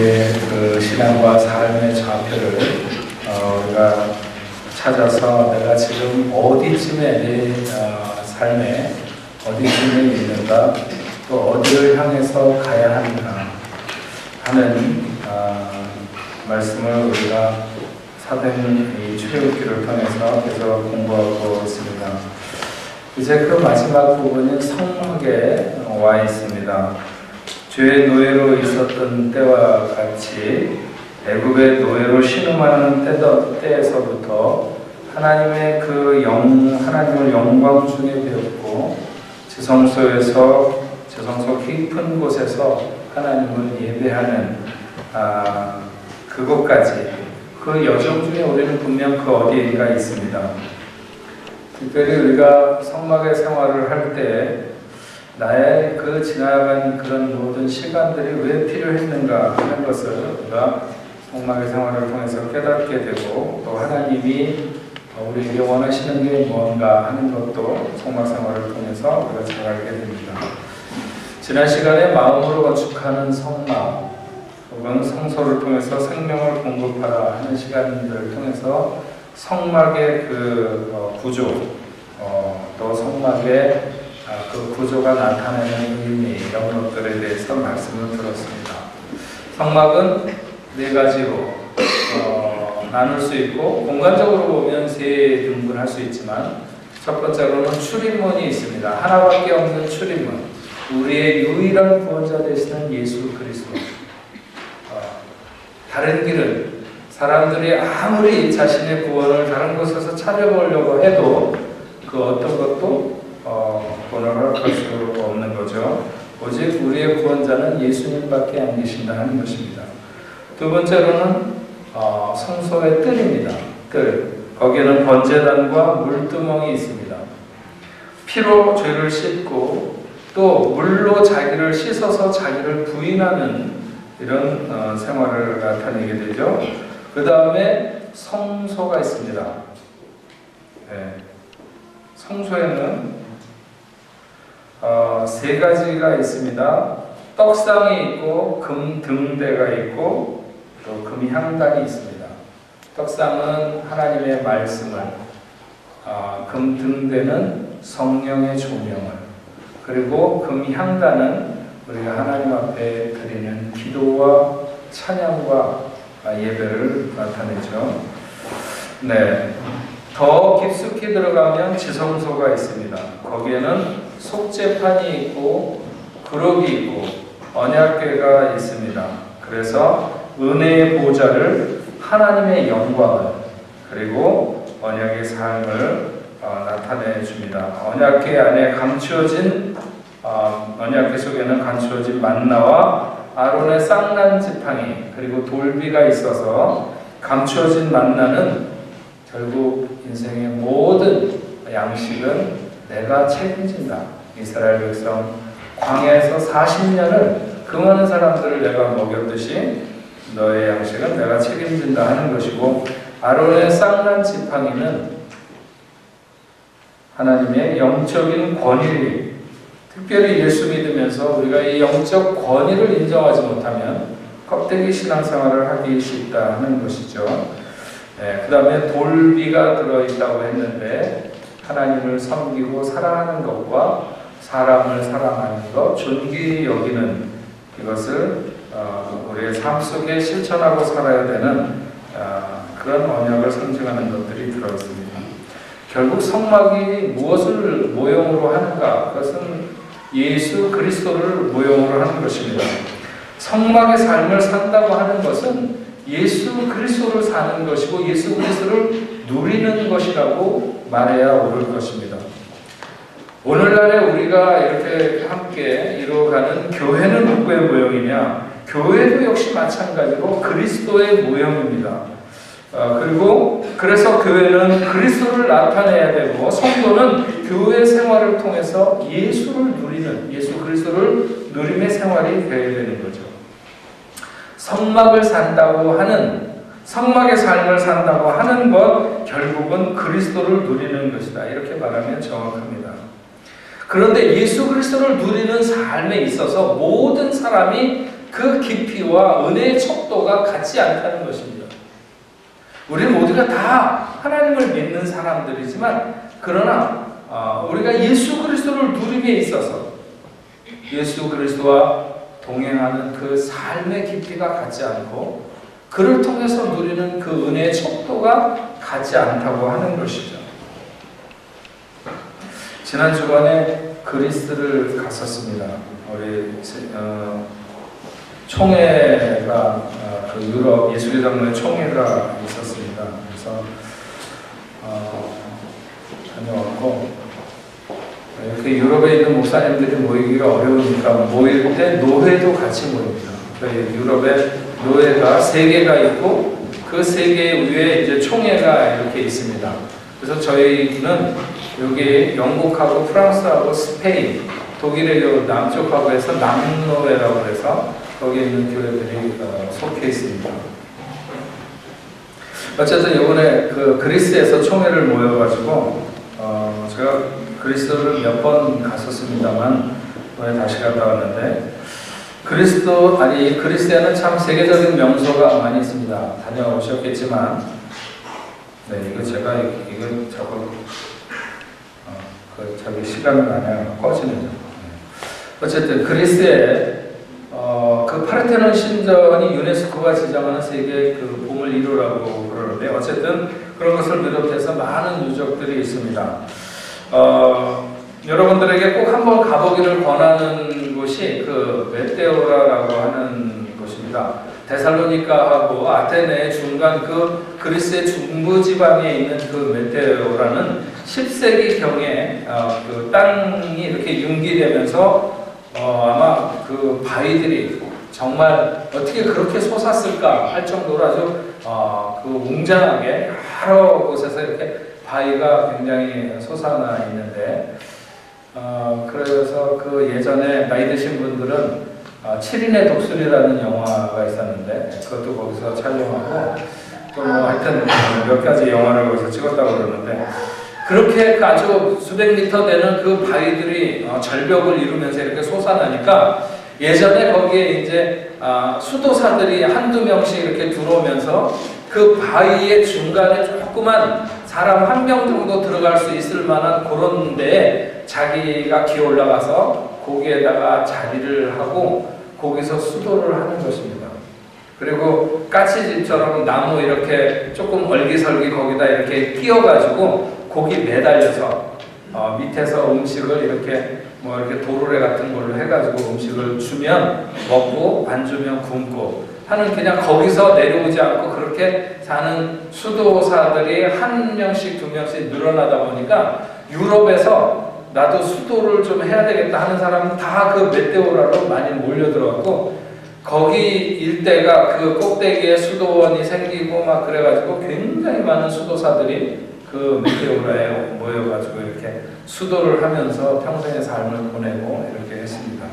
우리의 그 신앙과 삶의 좌표를 우리가 찾아서 내가 지금 어디쯤에 내 삶에 어디쯤에 있는가, 또 어디를 향해서 가야 하는가 하는 말씀을 우리가 사도행 이 출애굽기를 통해서 계속 공부하고 있습니다. 이제 그 마지막 부분인 성막에 와 있습니다. 죄의 노예로 있었던 때와 같이 애굽의 노예로 신음하는 때에서부터 하나님의 하나님을 영광 중에 배웠고 지성소 깊은 곳에서 하나님을 예배하는 그곳까지, 그 여정 중에 우리는 분명 그 어디인가 있습니다. 특별히 우리가 성막의 생활을 할 때 나의 그 지나간 그런 모든 시간들이 왜 필요했는가 하는 것을 우리가 성막의 생활을 통해서 깨닫게 되고, 또 하나님이 우리에게 원하시는 게 뭔가 하는 것도 성막 생활을 통해서 우리가 잘 알게 됩니다. 지난 시간에 마음으로 건축하는 성막 혹은 성소를 통해서 생명을 공급하라 하는 시간들을 통해서 성막의 그 구조, 또 성막의 그 구조가 나타내는 의미, 이런 것들에 대해서 말씀을 들었습니다. 성막은 네 가지로 나눌 수 있고, 공간적으로 보면 세 등분할 수 있지만, 첫 번째로는 출입문이 있습니다. 하나밖에 없는 출입문, 우리의 유일한 구원자 되시는 예수 그리스도. 다른 길은 사람들이 아무리 자신의 구원을 다른 곳에서 찾아보려고 해도 그 어떤 것도 구원을 허락할 수 없는 거죠. 오직 우리의 구원자는 예수님밖에 안 계신다 하는 것입니다. 두 번째로는 성소의 뜰입니다. 뜰. 거기에는 번제단과 물두멍이 있습니다. 피로 죄를 씻고 또 물로 자기를 씻어서 자기를 부인하는 이런 생활을 나타내게 되죠. 그 다음에 성소가 있습니다. 네. 성소에는 세 가지가 있습니다. 떡상이 있고 금등대가 있고 또 금향단이 있습니다. 떡상은 하나님의 말씀을, 금등대는 성령의 조명을, 그리고 금향단은 우리가 하나님 앞에 드리는 기도와 찬양과 예배를 나타내죠. 네. 더 깊숙이 들어가면 지성소가 있습니다. 거기에는 속죄판이 있고 그룹이 있고 언약궤가 있습니다. 그래서 은혜의 보좌를, 하나님의 영광을, 그리고 언약의 삶을 나타내 줍니다. 언약궤 안에 감추어진 언약궤 속에는 감추어진 만나와 아론의 쌍난 지팡이, 그리고 돌비가 있어서 감추어진 만나는 결국 인생의 모든 양식은 내가 책임진다. 이스라엘 백성 광야에서 40년을 그 많은 사람들을 내가 먹였듯이 너의 양식은 내가 책임진다 하는 것이고, 아론의 쌍난 지팡이는 하나님의 영적인 권위, 특별히 예수 믿으면서 우리가 이 영적 권위를 인정하지 못하면 껍데기 신앙생활을 하기 쉽다 하는 것이죠. 네, 그 다음에 돌비가 들어있다고 했는데, 하나님을 섬기고 사랑하는 것과 사람을 사랑하는 것, 존귀 여기는 이것을 우리의 삶 속에 실천하고 살아야 되는 그런 언약을 상징하는 것들이 들어있습니다. 결국 성막이 무엇을 모형으로 하는가? 그것은 예수 그리스도를 모형으로 하는 것입니다. 성막의 삶을 산다고 하는 것은 예수 그리스도를 사는 것이고 예수 그리스도를 누리는 것이라고 말해야 옳을 것입니다. 오늘날에 우리가 이렇게 함께 이루어가는 교회는 누구의 모형이냐? 교회도 역시 마찬가지로 그리스도의 모형입니다. 그래서 교회는 그리스도를 나타내야 되고, 성도는 교회 생활을 통해서 예수를 누리는, 예수 그리스도를 누림의 생활이 되어야 되는 거죠. 성막을 산다고 하는, 성막의 삶을 산다고 하는 것, 결국은 그리스도를 누리는 것이다. 이렇게 말하면 정확합니다. 그런데 예수 그리스도를 누리는 삶에 있어서 모든 사람이 그 깊이와 은혜의 척도가 같지 않다는 것입니다. 우리 모두가 다 하나님을 믿는 사람들이지만 그러나 우리가 예수 그리스도를 누림에 있어서 예수 그리스도와 동행하는 그 삶의 깊이가 같지 않고 그를 통해서 누리는 그 은혜의 척도가 같지 않다고 하는 것이죠. 지난 주간에 그리스를 갔었습니다. 우리 총회가 그 유럽 예수교장로의 총회가 있었습니다. 그래서 다녀왔고 이렇게 유럽에 있는 목사님들이 모이기가 어려우니까 모일 때 노회도 같이 모입니다. 유럽에 노회가 3개가 있고 그 3개 위에 이제 총회가 이렇게 있습니다. 그래서 저희는 여기 영국하고 프랑스하고 스페인, 독일의 요 남쪽하고 해서 남노회라고 해서 거기에 있는 교회들이 속해 있습니다. 어쨌든 이번에 그 그리스에서 총회를 모여가지고 제가 그리스를 몇 번 갔었습니다만 이번에 다시 갔다 왔는데 그리스에는 참 세계적인 명소가 많이 있습니다. 다녀오셨겠지만 이거 제가 이거 자꾸 자기 시간을 안 해요. 꺼지네요. 어쨌든 그리스에 그 파르테논 신전이 유네스코가 지정하는 세계 그 보물 1호라고 그러는데 어쨌든 그런 것을 비롯해서 많은 유적들이 있습니다. 여러분들에게 꼭 한번 가보기를 권하는 곳이 그 메테오라라고 하는 곳입니다. 데살로니카하고 아테네 중간 그 그리스의 중부 지방에 있는 그 메테오라는 10세기경에 그 땅이 이렇게 융기되면서 아마 그 바위들이 정말 어떻게 그렇게 솟았을까 할 정도로 아주 그 웅장하게 여러 곳에서 이렇게 바위가 굉장히 솟아나 있는데 그래서 그 예전에 나이 드신 분들은 7인의 독수리라는 영화가 있었는데 그것도 거기서 촬영하고 또 뭐 하여튼 몇 가지 영화를 거기서 찍었다고 그러는데 그렇게 아주 수백 미터 되는 그 바위들이 절벽을 이루면서 이렇게 솟아나니까 예전에 거기에 이제 수도사들이 한두 명씩 이렇게 들어오면서 그 바위의 중간에 조그만 사람 1명 정도 들어갈 수 있을 만한 그런 데에 자기가 기어 올라가서 거기에다가 자리를 하고 거기서 수도를 하는 것입니다. 그리고 까치집처럼 나무 이렇게 조금 얼기설기 거기다 이렇게 끼워가지고 거기 매달려서 밑에서 음식을 이렇게 뭐 이렇게 도르래 같은 걸로 해가지고 음식을 주면 먹고 안 주면 굶고 하는 그냥 거기서 내려오지 않고 그렇게 사는 수도사들이 1명씩 2명씩 늘어나다 보니까 유럽에서 나도 수도를 좀 해야 되겠다 하는 사람은 다 그 메테오라로 많이 몰려들어갖고 거기 일대가 그 꼭대기에 수도원이 생기고 막 그래가지고 굉장히 많은 수도사들이 그 메테오라에 모여가지고 이렇게 수도를 하면서 평생의 삶을 보내고 이렇게 했습니다.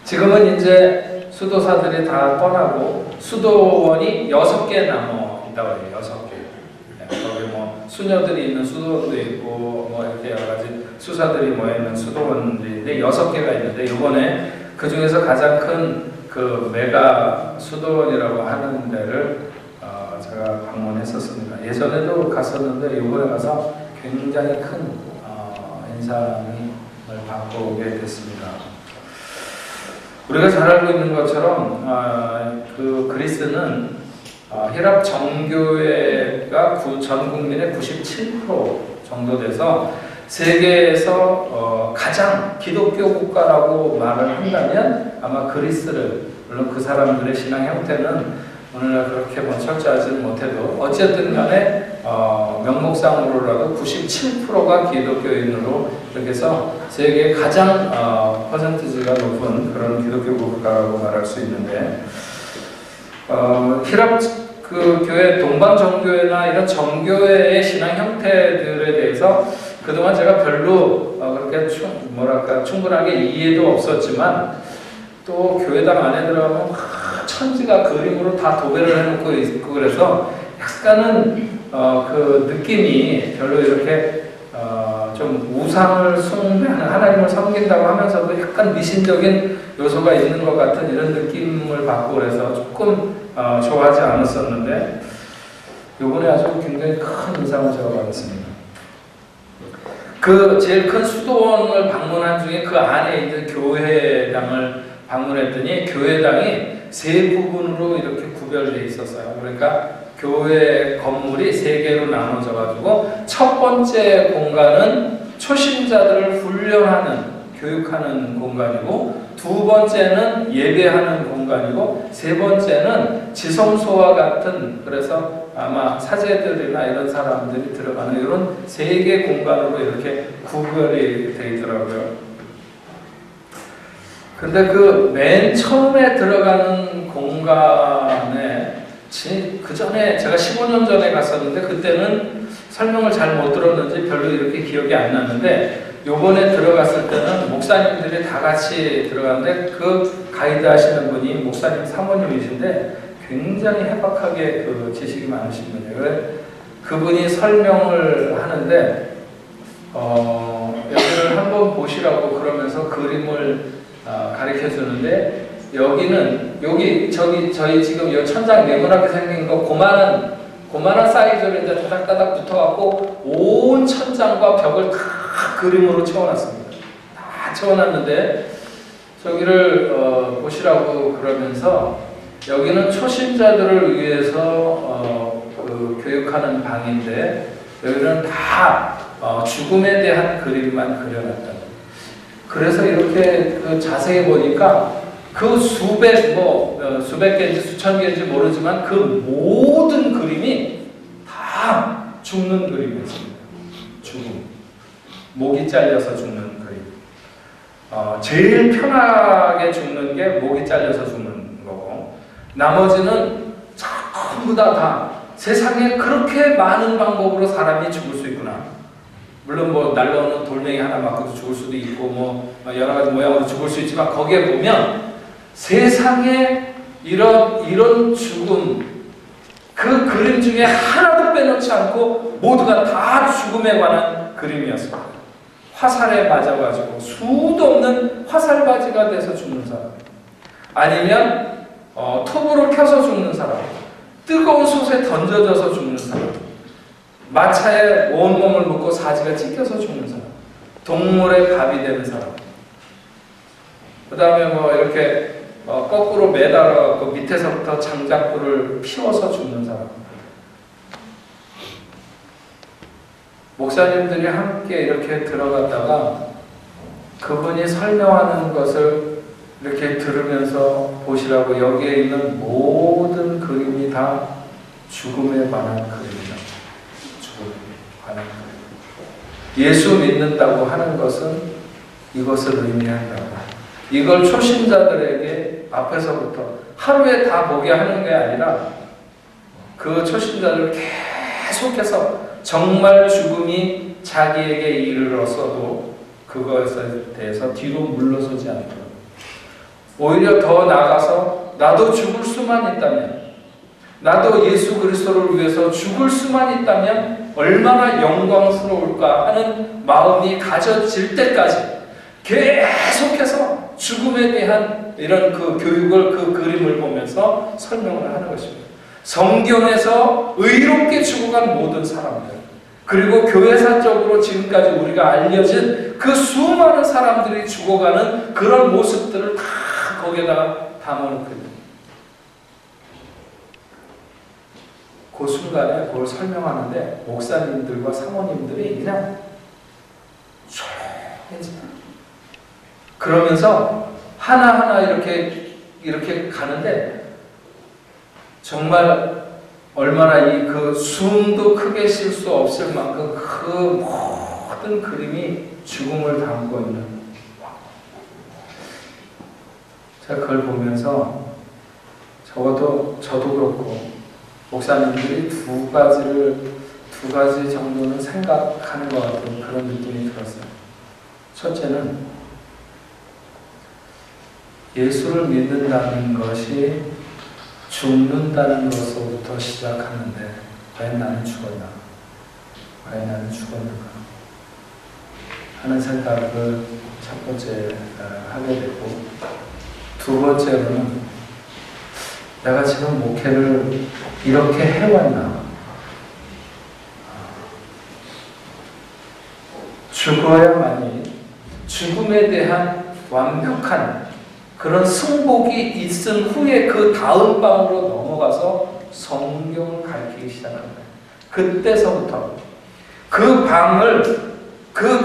지금은 이제 수도사들이 다 떠나고 수도원이 6개 남아 있다고 해요. 6개. 거기 뭐 수녀들이 있는 수도원도 있고 뭐 이렇게 여러 가지 수사들이 모여있는 수도원들인데 6개가 있는데 이번에 그 중에서 가장 큰 그 메가 수도원이라고 하는 데를 제가 방문했었습니다. 예전에도 갔었는데 이번에 가서 굉장히 큰 인상을 받고 오게 됐습니다. 우리가 잘 알고 있는 것처럼 그 그리스는 히랍 정교회가 전 국민의 97% 정도 돼서 세계에서 가장 기독교 국가라고 말을 한다면 아마 그리스를, 물론 그 사람들의 신앙 형태는 오늘날 그렇게 뭐 철저하지는 못해도 어쨌든 간에 명목상으로라도 97%가 기독교인으로 이렇게 해서 세계의 가장 퍼센티지가 높은 그런 기독교 국가라고 말할 수 있는데 히랍 그 교회 동방정교회나 이런 정교회의 신앙 형태들에 대해서 그동안 제가 별로 그렇게 충분하게 이해도 없었지만 또 교회당 안에 들어가면 천지가 그림으로 다 도배를 해놓고 있고 그래서 약간은 그 느낌이 별로 이렇게 좀 우상을 숭배하는, 하나님을 섬긴다고 하면서도 약간 미신적인 요소가 있는 것 같은 이런 느낌을 받고 그래서 조금 좋아하지 않았었는데, 요번에 아주 굉장히 큰 인상을 제가 받았습니다. 그 제일 큰 수도원을 방문한 중에 그 안에 있는 교회당을 방문했더니 교회당이 세 부분으로 이렇게 구별되어 있었어요. 그러니까 교회 건물이 세 개로 나눠져 가지고 첫 번째 공간은 초신자들을 훈련하는, 교육하는 공간이고, 두 번째는 예배하는 공간이고, 세 번째는 지성소와 같은, 그래서 아마 사제들이나 이런 사람들이 들어가는 이런 세 개 공간으로 이렇게 구별이 되어 있더라고요. 근데 그 맨 처음에 들어가는 공간에, 그 전에 제가 15년 전에 갔었는데 그때는 설명을 잘 못 들었는지 별로 이렇게 기억이 안 나는데, 요번에 들어갔을 때는 목사님들이 다 같이 들어갔는데 그 가이드 하시는 분이 목사님 사모님이신데 굉장히 해박하게 그 지식이 많으신 분이에요. 그분이 설명을 하는데 여기를 한번 보시라고 그러면서 그림을 가르쳐 주는데, 여기는 저희 지금 이 천장 네모나게 생긴 거 고만한 사이즈로 이제 다닥다닥 붙어갖고 온 천장과 벽을 다 그림으로 채워놨습니다. 다 채워놨는데 저기를 보시라고 그러면서, 여기는 초신자들을 위해서 그 교육하는 방인데 여기는 다 죽음에 대한 그림만 그려놨다. 그래서 이렇게 그 자세히 보니까 그 수백 개인지 수천 개인지 모르지만 그 모든 그림이 다 죽는 그림이었습니다. 죽음. 목이 잘려서 죽는 그림. 제일 편하게 죽는 게 목이 잘려서 죽는 거고, 나머지는 전부 다 세상에 그렇게 많은 방법으로 사람이 죽을 수 있구나. 물론 뭐 날라오는 돌멩이 하나 맞고도 죽을 수도 있고 뭐 여러 가지 모양으로 죽을 수 있지만, 거기에 보면 세상에 이런 죽음, 그 그림 중에 하나도 빼놓지 않고 모두가 다 죽음에 관한 그림이었습니다. 화살에 맞아가지고 수도 없는 화살바지가 돼서 죽는 사람, 아니면 톱으로 켜서 죽는 사람, 뜨거운 솥에 던져져서 죽는 사람, 마차에 온몸을 묶고 사지가 찢겨서 죽는 사람, 동물의 밥이 되는 사람, 그 다음에 뭐 이렇게 거꾸로 매달아 그 밑에서부터 장작불을 피워서 죽는 사람. 목사님들이 함께 이렇게 들어갔다가 그분이 설명하는 것을 이렇게 들으면서 보시라고, 여기에 있는 모든 그림이 다 죽음에 관한 그림이다. 죽음에 관한 그림. 예수 믿는다고 하는 것은 이것을 의미한다. 이걸 초신자들에게 앞에서부터 하루에 다 보게 하는 게 아니라 그 초신자들을 계속해서 정말 죽음이 자기에게 이르렀어도 그것에 대해서 뒤로 물러서지 않도록, 오히려 더 나아가서 나도 죽을 수만 있다면, 나도 예수 그리스도를 위해서 죽을 수만 있다면 얼마나 영광스러울까 하는 마음이 가져질 때까지 계속해서 죽음에 대한 이런 그 교육을, 그 그림을 보면서 설명을 하는 것입니다. 성경에서 의롭게 죽어간 모든 사람들, 그리고 교회사적으로 지금까지 우리가 알려진 그 수많은 사람들이 죽어가는 그런 모습들을 다 거기에다가 담아놓거든요. 그 순간에 그걸 설명하는데 목사님들과 사모님들이 그냥 조용해져요. 그러면서 하나하나 이렇게 가는데, 정말 얼마나 그 숨도 크게 쉴 수 없을 만큼 그 모든 그림이 죽음을 담고 있는, 제가 그걸 보면서 저도 그렇고 목사님들이 두 가지 정도는 생각하는 것 같은 그런 느낌이 들었어요. 첫째는 예수를 믿는다는 것이 죽는다는 것으로부터 시작하는데 과연 나는 죽었나? 과연 나는 죽었는가? 하는 생각을 첫 번째 하게 되고, 두 번째로는 내가 지금 목회를 이렇게 해왔나? 죽어야만이 죽음에 대한 완벽한 그런 승복이 있은 후에 그 다음 방으로 넘어가서 성경을 가르치기 시작합니다. 그때서부터 그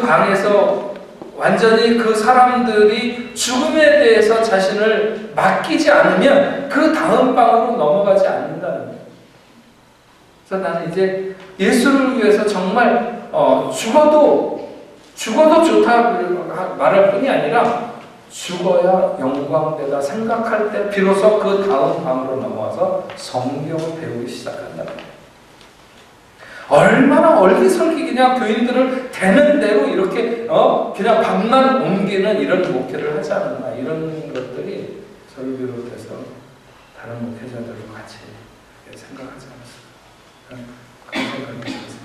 방에서 완전히 그 사람들이 죽음에 대해서 자신을 맡기지 않으면 그 다음 방으로 넘어가지 않는다는 거예요. 그래서 나는 이제 예수를 위해서 정말 죽어도 좋다 말할 뿐이 아니라 죽어야 영광되다 생각할 때 비로소 그 다음 방으로 넘어와서 성경을 배우기 시작한다. 얼마나 얼기설기 그냥 교인들을 되는 대로 이렇게 그냥 방만 옮기는 이런 목회를 하지 않았나, 이런 것들이 저를 비롯해서 다른 목회자들과 같이 생각하지 않았어요. 그런 생각이 들었습니다.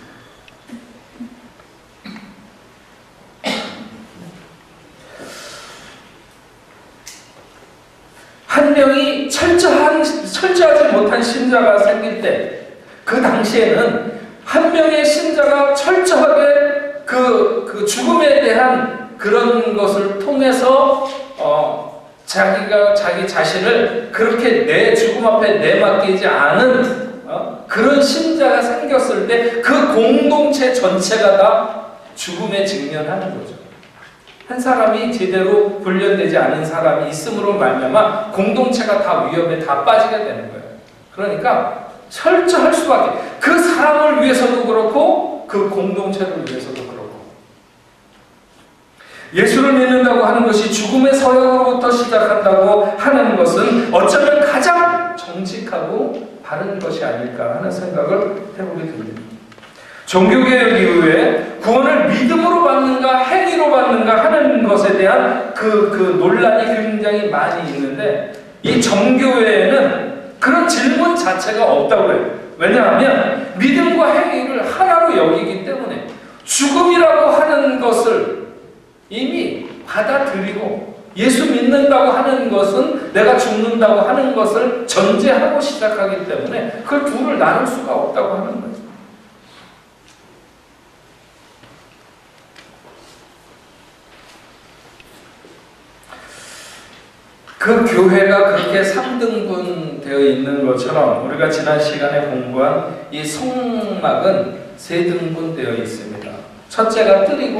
한 명이 철저하지 못한 신자가 생길 때, 그 당시에는 한 명의 신자가 철저하게 그 죽음에 대한 그런 것을 통해서 자기 자신을 그렇게 내 죽음 앞에 내맡기지 않은 그런 신자가 생겼을 때 그 공동체 전체가 다 죽음에 직면하는 거죠. 한 사람이 제대로 훈련되지 않은 사람이 있음으로 말미암아 공동체가 다 위험에 다 빠지게 되는 거예요. 그러니까 철저할 수밖에. 그 사람을 위해서도 그렇고 그 공동체를 위해서도 그렇고. 예수를 믿는다고 하는 것이 죽음의 서약으로부터 시작한다고 하는 것은 어쩌면 가장 정직하고 바른 것이 아닐까 하는 생각을 해보게 됩니다. 종교개혁 이후에 구원을 믿음으로 받는가 행위로 받는가 하는 것에 대한 그 논란이 굉장히 많이 있는데, 이 정교회에는 그런 질문 자체가 없다고 해요. 왜냐하면 믿음과 행위를 하나로 여기기 때문에 죽음이라고 하는 것을 이미 받아들이고, 예수 믿는다고 하는 것은 내가 죽는다고 하는 것을 전제하고 시작하기 때문에 그 둘을 나눌 수가 없다고 하는 거죠. 그 교회가 그렇게 3등분 되어 있는 것처럼 우리가 지난 시간에 공부한 이 성막은 3등분 되어 있습니다. 첫째가 뜰이고,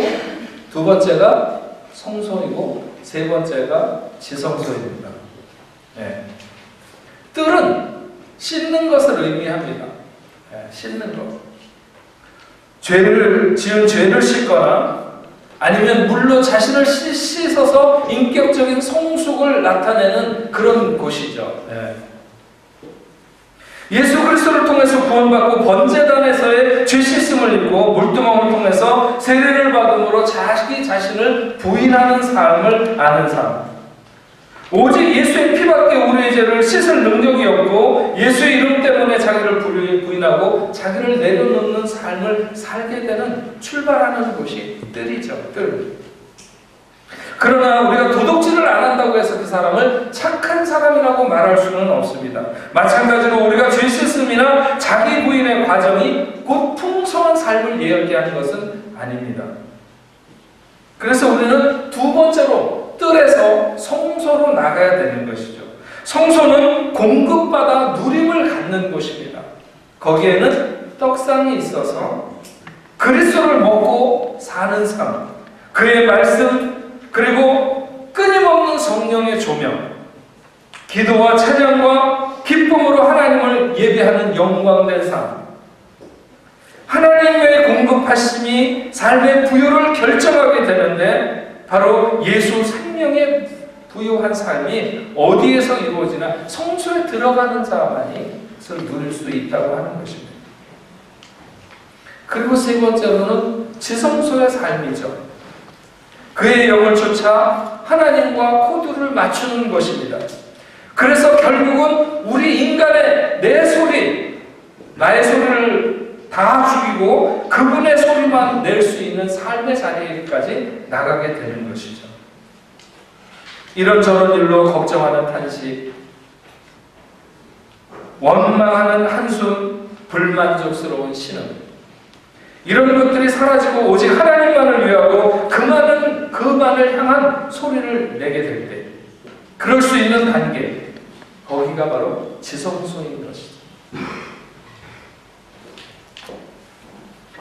두 번째가 성소이고, 세 번째가 지성소입니다. 네. 뜰은 씻는 것을 의미합니다. 네, 씻는 것. 지은 죄를 씻거나 아니면 물로 자신을 씻어서 인격적인 성숙을 나타내는 그런 곳이죠. 네. 예수 그리스도를 통해서 구원받고 번제단에서의 죄 씻음을 입고 물두멍을 통해서 세례를 받음으로 자기 자신을 부인하는 삶을 아는 삶. 오직 예수의 피밖에 우리의 죄를 씻을 능력이 없고 예수의 이름 때문에 자기를 부인하고 자기를 내려놓는 삶을 살게 되는, 출발하는 곳이 뜰이죠. 뜰. 그러나 우리가 도덕질을 안 한다고 해서 그 사람을 착한 사람이라고 말할 수는 없습니다. 마찬가지로 우리가 죄 씻음이나 자기 부인의 과정이 곧 풍성한 삶을 예언케 하는 것은 아닙니다. 그래서 우리는 두 번째로 뜰에서 성소로 나가야 되는 것이죠. 성소는 공급받아 누림을 갖는 곳입니다. 거기에는 떡상이 있어서 그리스도를 먹고 사는 삶, 그의 말씀, 그리고 끊임없는 성령의 조명, 기도와 찬양과 기쁨으로 하나님을 예배하는 영광된 삶, 하나님의 공급하심이 삶의 부요를 결정하게 되는데 바로 예수 생명의 부요한 삶이 어디에서 이루어지나 성소에 들어가는 자만이 그것을 누릴 수 있다고 하는 것입니다. 그리고 세 번째로는 지성소의 삶이죠. 그의 영을 쫓아 하나님과 코드를 맞추는 것입니다. 그래서 결국은 우리 인간의 내 소리, 나의 소리를 다 죽이고 그분의 소리만 낼 수 있는 삶의 자리에까지 나가게 되는 것이죠. 이런저런 일로 걱정하는 탄식, 원망하는 한숨, 불만족스러운 신음, 이런 것들이 사라지고 오직 하나님만을 위하고 그만을 향한 소리를 내게 될 때, 그럴 수 있는 단계, 거기가 바로 지성소인 것이죠.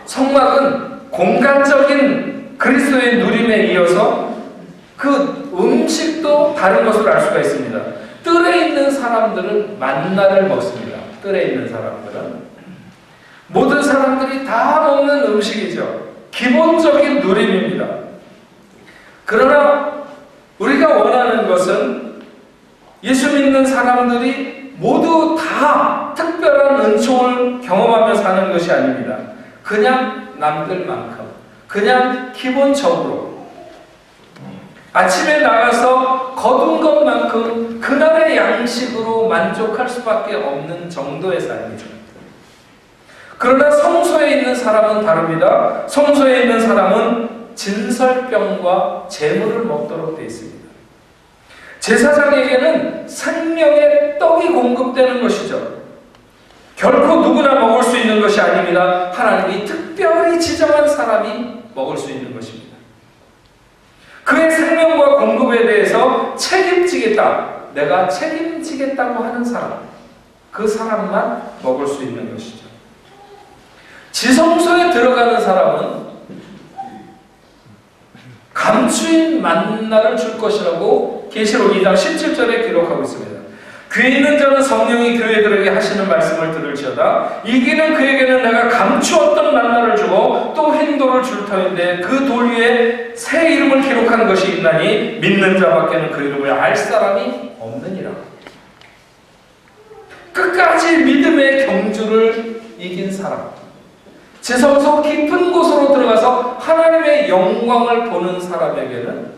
성막은 공간적인 그리스도의 누림에 이어서 그 음식도 다른 것을 알 수가 있습니다. 뜰에 있는 사람들은 만나를 먹습니다. 뜰에 있는 사람들은 모든 사람들이 다 먹는 음식이죠. 기본적인 누림입니다. 그러나 우리가 원하는 것은 예수 믿는 사람들이 모두 다 특별한 은총을 경험하며 사는 것이 아닙니다. 그냥 남들만큼, 그냥 기본적으로 아침에 나가서 거둔 것만큼 그날의 양식으로 만족할 수밖에 없는 정도의 삶이죠. 그러나 성소에 있는 사람은 다릅니다. 성소에 있는 사람은 진설병과 재물을 먹도록 되어 있습니다. 제사장에게는 생명의 떡이 공급되는 것이죠. 결코 누구나 먹을 수 있는 것이 아닙니다. 하나님이 특별히 지정한 사람이 먹을 수 있는 것입니다. 그의 생명과 공급에 대해서 책임지겠다, 내가 책임지겠다고 하는 사람, 그 사람만 먹을 수 있는 것이죠. 지성소에 들어가는 사람은 감추인 만나를 줄 것이라고 계시록 2장 17절에 기록하고 있습니다. 귀 있는 자는 성령이 교회들에게 하시는 말씀을 들을지어다. 이기는 그에게는 내가 감추었던 만나를 주고 또 흰 돌을 줄 터인데 그 돌 위에 새 이름을 기록한 것이 있나니 믿는 자밖에는 그 이름을 알 사람이 없느니라. 끝까지 믿음의 경주를 이긴 사람, 지성소 깊은 곳으로 들어가서 하나님의 영광을 보는 사람에게는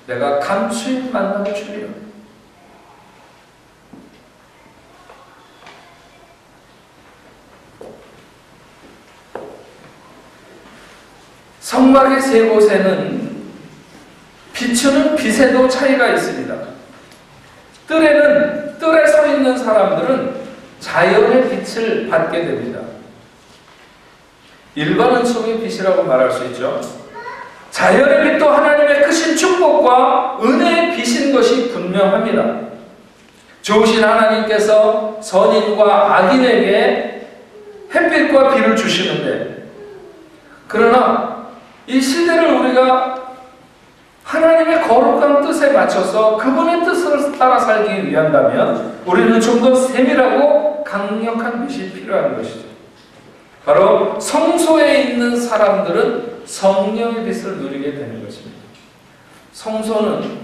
내가 감추인 만나를 주리라. 성막의 세 곳에는 비추는 빛에도 차이가 있습니다. 뜰에 서 있는 사람들은 자연의 빛을 받게 됩니다. 일반 은총의 빛이라고 말할 수 있죠. 자연의 빛도 하나님의 크신 축복과 은혜의 빛인 것이 분명합니다. 좋으신 하나님께서 선인과 악인에게 햇빛과 비를 주시는데, 그러나 이 시대를 우리가 하나님의 거룩한 뜻에 맞춰서 그분의 뜻을 따라 살기 위한다면 우리는 좀 더 세밀하고 강력한 빛이 필요한 것이죠. 바로 성소에 있는 사람들은 성령의 빛을 누리게 되는 것입니다. 성소는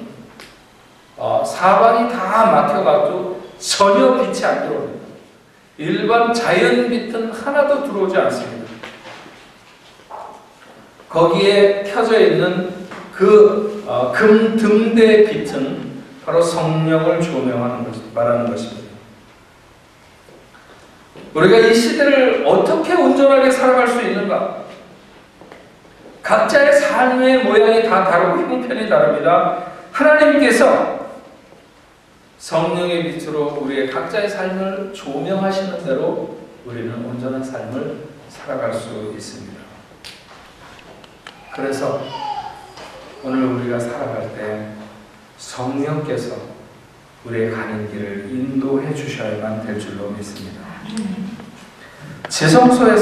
사방이 다 막혀가지고 전혀 빛이 안 들어옵니다. 일반 자연빛은 하나도 들어오지 않습니다. 거기에 켜져 있는 그 금등대의 빛은 바로 성령을 조명하는 것, 말하는 것입니다. 우리가 이 시대를 어떻게 온전하게 살아갈 수 있는가? 각자의 삶의 모양이 다 다르고 형편이 다릅니다. 하나님께서 성령의 빛으로 우리의 각자의 삶을 조명하시는 대로 우리는 온전한 삶을 살아갈 수 있습니다. 그래서 오늘 우리가 살아갈 때 성령께서 우리의 가는 길을 인도해 주셔야만 될 줄로 믿습니다. 지성소에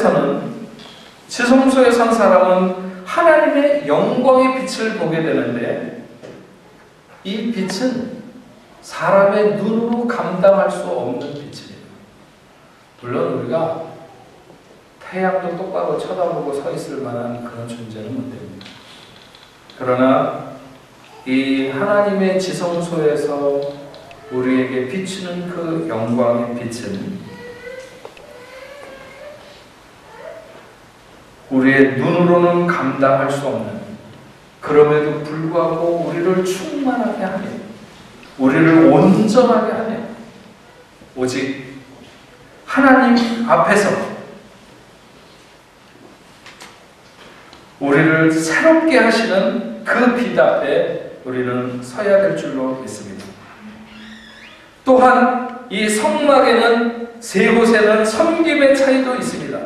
선 사람은 하나님의 영광의 빛을 보게 되는데, 이 빛은 사람의 눈으로 감당할 수 없는 빛입니다. 물론 우리가 태양도 똑바로 쳐다보고 서 있을 만한 그런 존재는 못 됩니다. 그러나 이 하나님의 지성소에서 우리에게 비추는 그 영광의 빛은 우리의 눈으로는 감당할 수 없는, 그럼에도 불구하고 우리를 충만하게 하며 우리를 온전하게 하며 오직 하나님 앞에서 우리를 새롭게 하시는 그 빛 앞에 우리는 서야 될 줄로 믿습니다. 또한 이 성막에는 세 곳에는 섬김의 차이도 있습니다.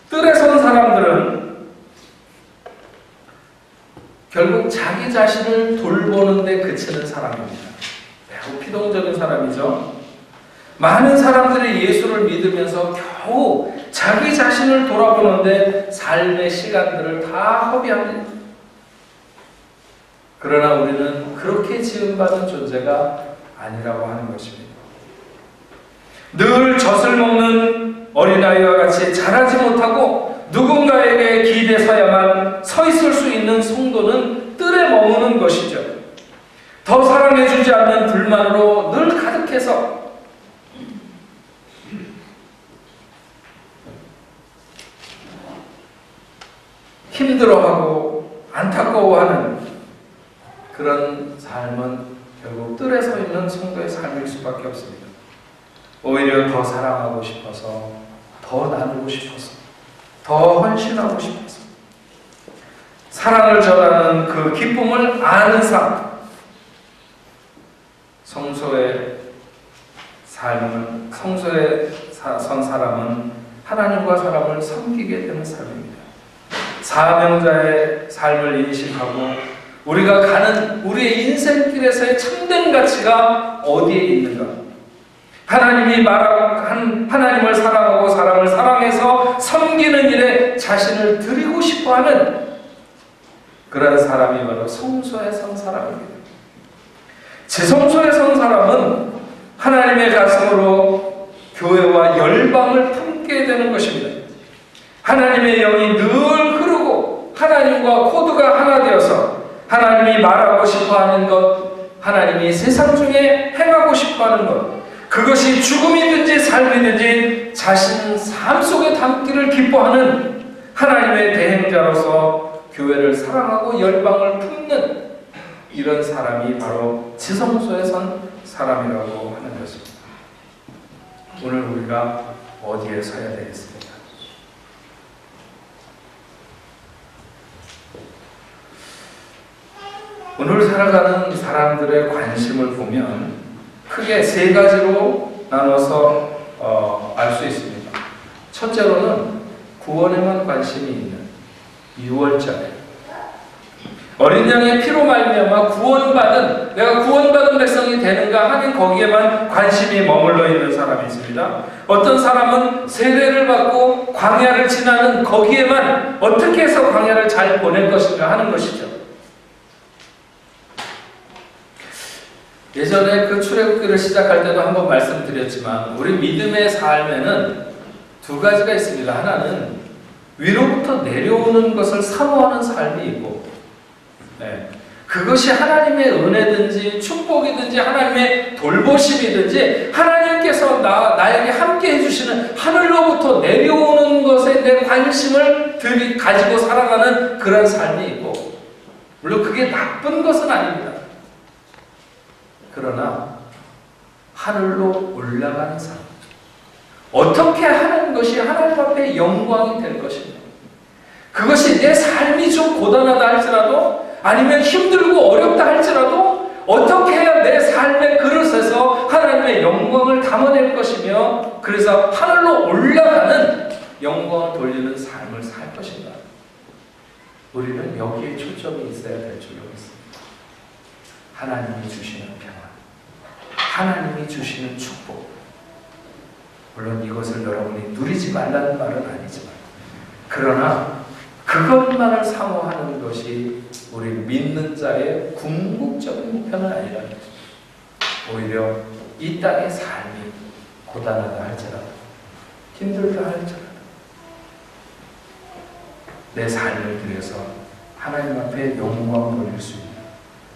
뜰에 선 사람들은 결국 자기 자신을 돌보는 데 그치는 사람입니다. 매우 피동적인 사람이죠. 많은 사람들이 예수를 믿으면서 겨우 자기 자신을 돌아보는데 삶의 시간들을 다 허비합니다. 그러나 우리는 그렇게 지음받은 존재가 아니라고 하는 것입니다. 늘 젖을 먹는 어린아이와 같이 자라지 못하고 누군가에게 기대서야만 서 있을 수 있는 성도는 뜰에 머무는 것이죠. 더 사랑해주지 않는 불만으로 늘 가득해서 힘들어하고 안타까워하는 그런 삶은 결국 뜰에 서 있는 성도의 삶일 수밖에 없습니다. 오히려 더 사랑하고 싶어서, 더 나누고 싶어서, 더 헌신하고 싶어서 사랑을 전하는 그 기쁨을 아는 삶, 성소의 삶은, 성소에 선 사람은 하나님과 사람을 섬기게 되는 삶입니다. 사명자의 삶을 인식하고 우리가 가는 우리의 인생길에서의 참된 가치가 어디에 있는가? 하나님을 사랑하고 사람을 사랑해서 섬기는 일에 자신을 드리고 싶어하는 그런 사람이 바로 성소에 선 사람입니다. 지성소에 선 사람은 하나님의 가슴으로 교회와 열방을 품게 되는 것입니다. 하나님의 영이 늘 흐르고 하나님과 코드가 하나 되어서 하나님이 말하고 싶어하는 것, 하나님이 세상 중에 행하고 싶어하는 것, 그것이 죽음이든지 삶이든지 자신 삶 속에 담기를 기뻐하는 하나님의 대행자로서 교회를 사랑하고 열방을 품는 이런 사람이 바로 지성소에 선 사람이라고 하는 것입니다. 오늘 우리가 어디에 서야 되겠습니까? 오늘 살아가는 사람들의 관심을 보면 크게 세 가지로 나눠서 알 수 있습니다. 첫째로는 구원에만 관심이 있는 유월절, 어린 양의 피로 말미암아 구원받은, 내가 구원받은 백성이 되는가 하는 거기에만 관심이 머물러 있는 사람이 있습니다. 어떤 사람은 세례를 받고 광야를 지나는 거기에만 어떻게 해서 광야를 잘 보낼 것인가 하는 것이죠. 예전에 그 출애굽기를 시작할 때도 한번 말씀드렸지만 우리 믿음의 삶에는 두 가지가 있습니다. 하나는 위로부터 내려오는 것을 사모하는 삶이 있고, 그것이 하나님의 은혜든지 축복이든지 하나님의 돌보심이든지 하나님께서 나에게 함께 해주시는 하늘로부터 내려오는 것에 내 관심을 가지고 살아가는 그런 삶이 있고, 물론 그게 나쁜 것은 아닙니다. 그러나 하늘로 올라가는 삶, 어떻게 하는 것이 하나님 앞에 영광이 될 것인가, 그것이 내 삶이 좀 고단하다 할지라도 아니면 힘들고 어렵다 할지라도 어떻게 해야 내 삶의 그릇에서 하나님의 영광을 담아낼 것이며 그래서 하늘로 올라가는 영광을 돌리는 삶을 살 것인가. 우리는 여기에 초점이 있어야 될 줄로 믿습니다. 하나님이 주시는 평안, 하나님이 주시는 축복, 물론 이것을 여러분이 누리지 말라는 말은 아니지만 그러나 그것만을 사모하는 것이 우리 믿는 자의 궁극적인 목표는 아니라는 것입니다. 오히려 이 땅의 삶이 고단하다 할지라도 힘들다 할지라도 내 삶을 들여서 하나님 앞에 영광을 돌릴 수 있는,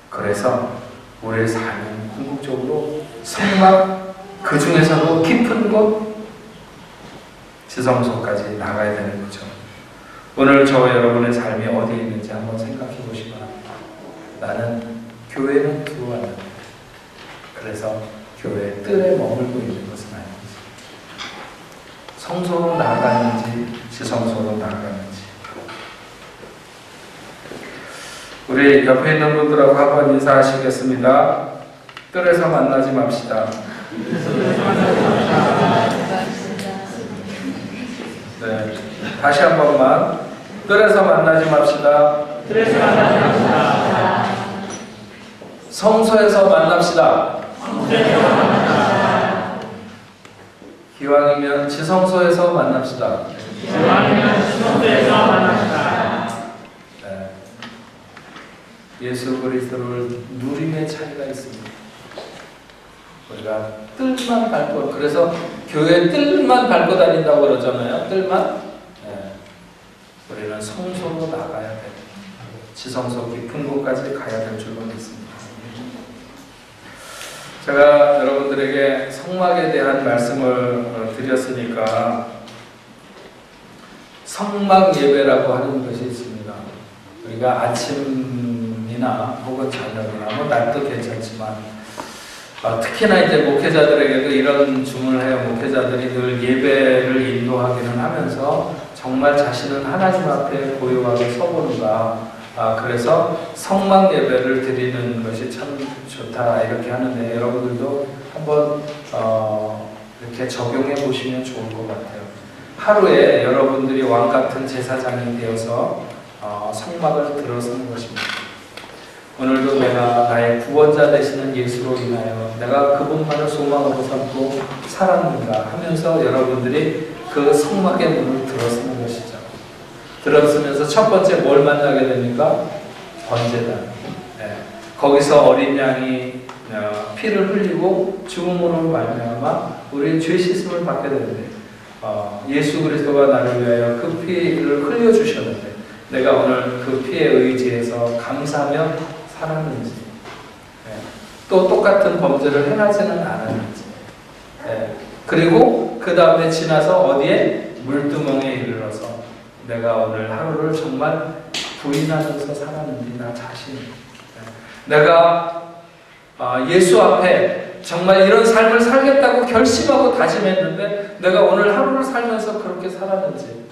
그래서 우리의 삶은 궁극적으로 성막, 그 중에서도 깊은 곳 지성소까지 나가야 되는 거죠. 오늘 저와 여러분의 삶이 어디에 있는지 한번 생각해 보시기 바랍니다. 나는 교회는 들어왔는데 그래서 교회 뜰에 머물고 있는 것은 아닙니다. 성소로 나아가는지 지성소로 나아가는지 우리 옆에 있는 분들하고 한번 인사하시겠습니다. 뜰에서 만나지 맙시다. 네, 다시 한 번만. 뜰에서 만나지 맙시다. 뜰에서 만나지 맙시다. 성소에서 만납시다. 성소에서 만납시다. 기왕이면 지성소에서 만납시다. 기왕이면 지성소에서 만납시다. 네. 예수 그리스도를 누림의 차이가 있습니다. 우리가 뜰만 밟고, 그래서 교회 뜰만 밟고 다닌다고 그러잖아요. 뜰만. 네. 우리는 성소로 나가야 돼. 지성소 깊은 곳까지 가야 될 줄로 믿습니다. 제가 여러분들에게 성막에 대한 말씀을 드렸으니까 성막 예배라고 하는 것이 있습니다. 우리가 아침이나 혹은 저녁이나 뭐 낮도 괜찮지만 특히나 이제 목회자들에게도 이런 주문을 해요. 목회자들이 늘 예배를 인도하기는 하면서 정말 자신은 하나님 앞에 고요하게 서보는가. 그래서 성막 예배를 드리는 것이 참 좋다 이렇게 하는데 여러분들도 한번 이렇게 적용해 보시면 좋을 것 같아요. 하루에 여러분들이 왕 같은 제사장이 되어서 성막을 들어서는 것입니다. 오늘도 내가 나의 구원자 되시는 예수로 인하여 내가 그분만을 소망으로 삼고 살았는가 하면서 여러분들이 그 성막의 문을 들어서는 것이죠. 들었으면서 첫 번째 뭘 만나게 됩니까? 번제단. 네. 거기서 어린 양이 피를 흘리고 죽음으로 말미암아 우리는 죄 씻음을 받게 되는데 예수 그리스도가 나를 위하여 그 피를 흘려 주셨는데 내가 오늘 그 피에 의지해서 감사하며 살았는지, 네. 또 똑같은 범죄를 행하지는 않았는지, 네. 그리고 그 다음에 지나서 어디에 물두멍에 이르러서 내가 오늘 하루를 정말 부인하면서 살았는지 나 자신, 내가 예수 앞에 정말 이런 삶을 살겠다고 결심하고 다짐했는데 내가 오늘 하루를 살면서 그렇게 살았는지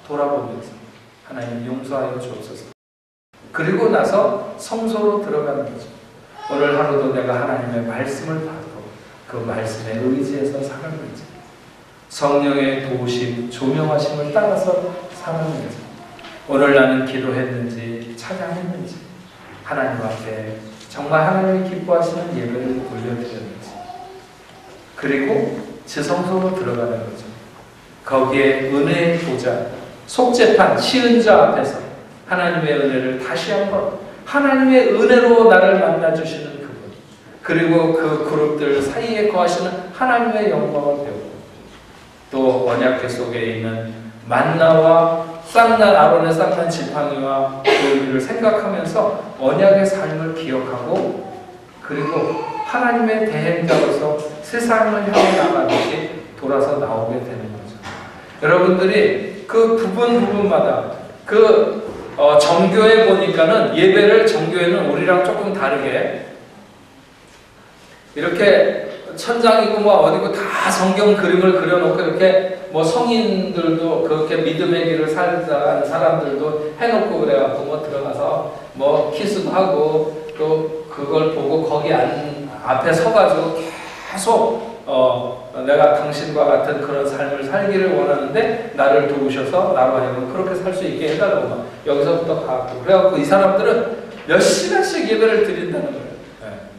돌아보면서 하나님 용서하여 주옵소서. 그리고 나서 성소로 들어가는 거죠. 오늘 하루도 내가 하나님의 말씀을 받고 그 말씀에 의지해서 살았는지, 성령의 도우심, 조명하심을 따라서 살았는지, 오늘 나는 기도했는지 찬양했는지, 하나님 앞에 정말 하나님이 기뻐하시는 예배를 올려드렸는지, 그리고 지성소로 들어가는 거죠. 거기에 은혜의 보좌, 속죄판, 시은자 앞에서 하나님의 은혜를 다시 한번 하나님의 은혜로 나를 만나주시는 그분, 그리고 그 그룹들 사이에 거하시는 하나님의 영광을 배우고 또 언약궤 속에 있는 만나와 쌍난 아론의 쌍난 지팡이와 노미를 생각하면서 언약의 삶을 기억하고 그리고 하나님의 대행자로서 세상을 향해 나가듯이 돌아서 나오게 되는 거죠. 여러분들이 그 부분마다 그 정교에 보니까는 예배를 정교에는 우리랑 조금 다르게 이렇게 천장이고 뭐 어디고 다 성경 그림을 그려놓고 이렇게 뭐 성인들도 그렇게 믿음의 길을 살아가는 사람들도 해놓고 그래갖고 뭐 들어가서 뭐 키스도 하고 또 그걸 보고 거기 앞에 서가지고 계속 내가 당신과 같은 그런 삶을 살기를 원하는데 나를 도우셔서 나로 하여금 그렇게 살 수 있게 해달라고 막 여기서부터 가고 그래갖고 이 사람들은 몇 시간씩 예배를 드린다는 거예요.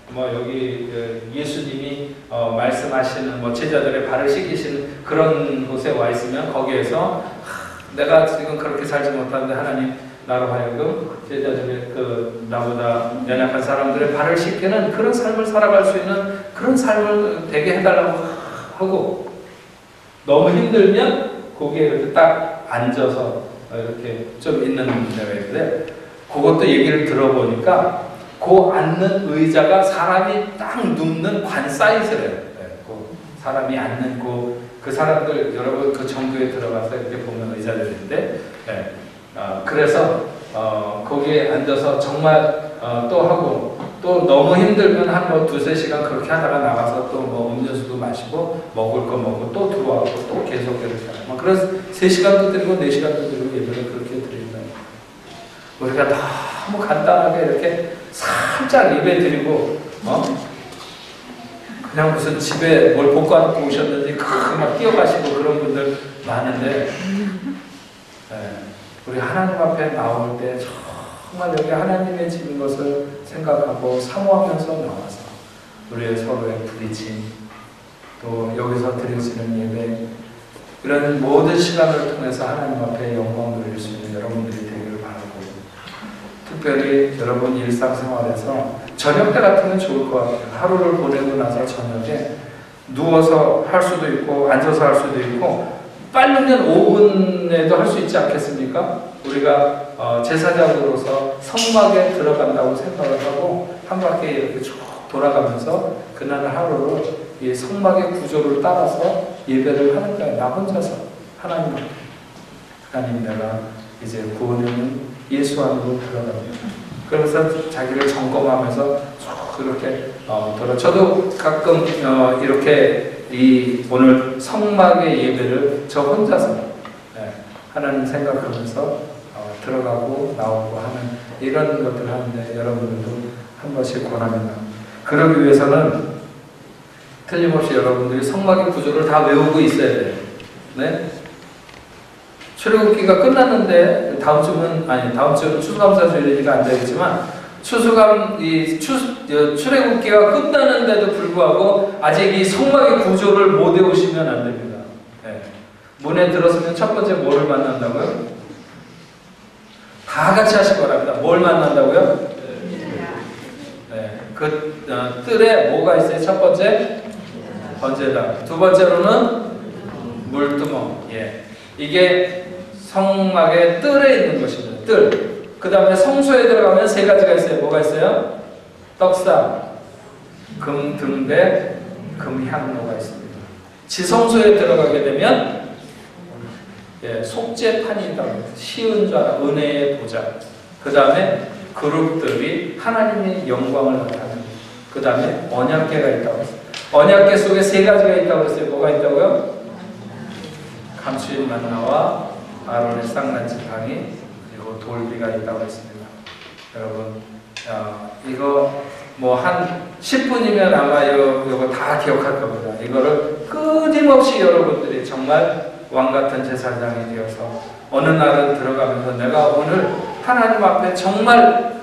뭐 여기 예수님이 말씀하시는 뭐 제자들의 발을 씻기시는 그런 곳에 와 있으면 거기에서 내가 지금 그렇게 살지 못하는데 하나님 나로 하여금 제자들의 그 나보다 연약한 사람들의 발을 씻기는 그런 삶을 살아갈 수 있는 그런 삶을 되게 해달라고 하고 너무 힘들면 거기에 이렇게 딱 앉아서 이렇게 좀 있는 데가 있는데 그것도 얘기를 들어보니까 그 앉는 의자가 사람이 딱 눕는 관 사이즈래요. 네, 그 사람이 앉는 그 사람들 여러분 그 정교에 들어가서 이렇게 보면 의자들인데, 네, 그래서 거기에 앉아서 정말 또 하고 또 너무 힘들면 한 뭐 2-3시간 그렇게 하다가 나가서 또 뭐 음료수도 마시고 먹을 거 먹고 또 들어와고 또 계속 이렇게 하고 그래서 3시간도 드리고 4시간도 드리고 예배를 그렇게 드린다. 우리가 다 너무 간단하게 이렇게 살짝 예배 드리고 그냥 무슨 집에 뭘 볶아놓고 오셨는지 막 뛰어가시고 그런 분들 많은데 우리 하나님 앞에 나올 때 정말 여기 하나님의 집인 것을 생각하고 사모하면서 나와서 우리의 서로의 부딪힘 또 여기서 드려지는 예배 이런 모든 시간을 통해서 하나님 앞에 영광 돌릴 수 있는 여러분들이 되기를 바라고 특별히 여러분 일상생활에서 저녁 때 같으면 좋을 것 같아요. 하루를 보내고 나서 저녁에 누워서 할 수도 있고 앉아서 할 수도 있고 빠르면 5분에도 할 수 있지 않겠습니까? 우리가 제사장으로서 성막에 들어간다고 생각을 하고 한 바퀴 이렇게 쭉 돌아가면서 그날 하루를 이 성막의 구조를 따라서 예배를 하는 거예요. 나 혼자서 하나님 앞에 하나님 내가 이제 구원은 예수 안으로 들어갑니다. 그러면서 자기를 점검하면서 쭉 이렇게 저도 가끔 이렇게 오늘 성막의 예배를 저 혼자서 하나님 생각하면서 들어가고 나오고 하는 이런 것들을 하는데 여러분들도 한 번씩 권합니다. 그러기 위해서는 틀림없이 여러분들이 성막의 구조를 다 외우고 있어야 돼요. 네? 출애굽기가 끝났는데 다음 주는 추수감사주일이니까 안 되겠지만 출애굽기가 끝나는데도 불구하고 아직 이 성막의 구조를 못 외우시면 안 됩니다. 네. 문에 들어서면 첫 번째 뭐를 만난다고요? 다 같이 하실 거랍니다. 뭘 만난다고요? 네. 그 뜰에 뭐가 있어요? 첫 번째 번제단. 두 번째로는 물두멍. 예. 이게 성막의 뜰에 있는 것입니다. 뜰. 그 다음에 성소에 들어가면 세 가지가 있어요. 뭐가 있어요? 떡상, 금등대, 금향로가 있습니다. 지성소에 들어가게 되면 속죄판이 있다고 시은좌, 은혜의 보좌. 그 다음에 그룹들이 하나님의 영광을 나타내는. 그 다음에 언약궤가 있다고 했어요. 언약궤 속에 세 가지가 있다고 했어요. 뭐가 있다고요? 감추인 만나와 아론의 쌍난 지팡이 그리고 돌비가 있다고 했습니다. 여러분 이거 뭐 한 10분이면 아마 이거 다 기억할 겁니다. 이거를 끊임없이 여러분들이 정말 왕같은 제사장이 되어서 어느 날은 들어가면서 내가 오늘 하나님 앞에 정말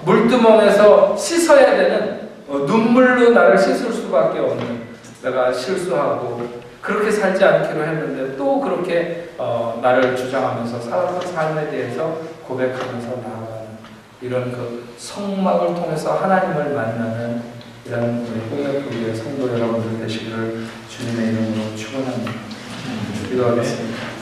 물두멍에서 씻어야 되는 눈물로 나를 씻을 수밖에 없는 내가 실수하고 그렇게 살지 않기로 했는데 또 그렇게 나를 주장하면서 살았던 삶에 대해서 고백하면서 나아가는 이런 그 성막을 통해서 하나님을 만나는 이런 꿈의 성도 여러분들 되시기를 주님의 이름으로 축원합니다. 기도하겠습니다.